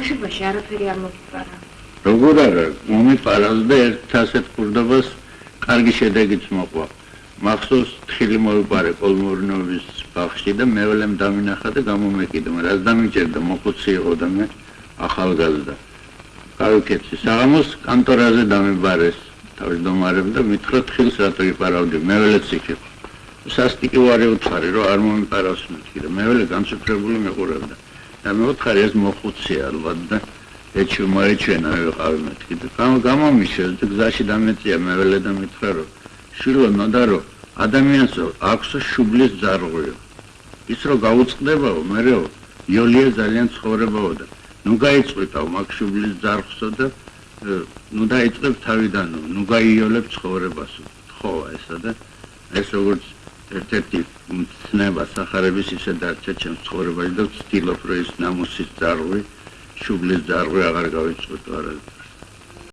ბავშვობაში არაფერი არ მომიყარა. როგორ არა, მომიყარავს და ერთ ასეთ ყურდობას კარგი შედეგიც მოყვა. მახსოვს თხილი მოვიპარე კოლმურნოვის ბაღში და მეველემ დამინახა და გამომეკიდა, რაც დამიჭერდა მოხუცი იყო და მე ახალგაზრდა. გავიქეცი საღამოს კანტორაზე დამიბარეს თავმჯდომარემ და მითხრა თხილს რატო იპარავდი, მეველეც იქ იყო. სასტიკი ვარი უთხარი, რომ არ მომიყარავს მეთქი და მეველე განსაკუთრებული მეყურებდა. და მე ვუთხარი ეს მოხუცია ალბათ და ეჩვენა ვიყავი მეთქი და გამომიშეს და გზაში დამეწია მეველე და მითხრა რომ შვილო ნოდარო ადამიანს აქვს შუბლის ძარღვიო. ის რომ გაუწყდებაო, მერეო იოლია ძალიან ცხოვრებაო და ნუ გაიწყვიტავ მაგ შუბლის ძარღვსო და ნუ დაიწყებ თავიდანო, ნუ გაიოლებ ცხოვრებასო. ხო, ესა და ეს როგორც ერთ-ერთი ცნება სახარების ისე დარჩა ჩემს ცხოვრებაში და ვცდილობ რომ ის ნამუსის ძარღვი, შუბლის ძარღვი აღარ გავიწყვეტო არასდროს.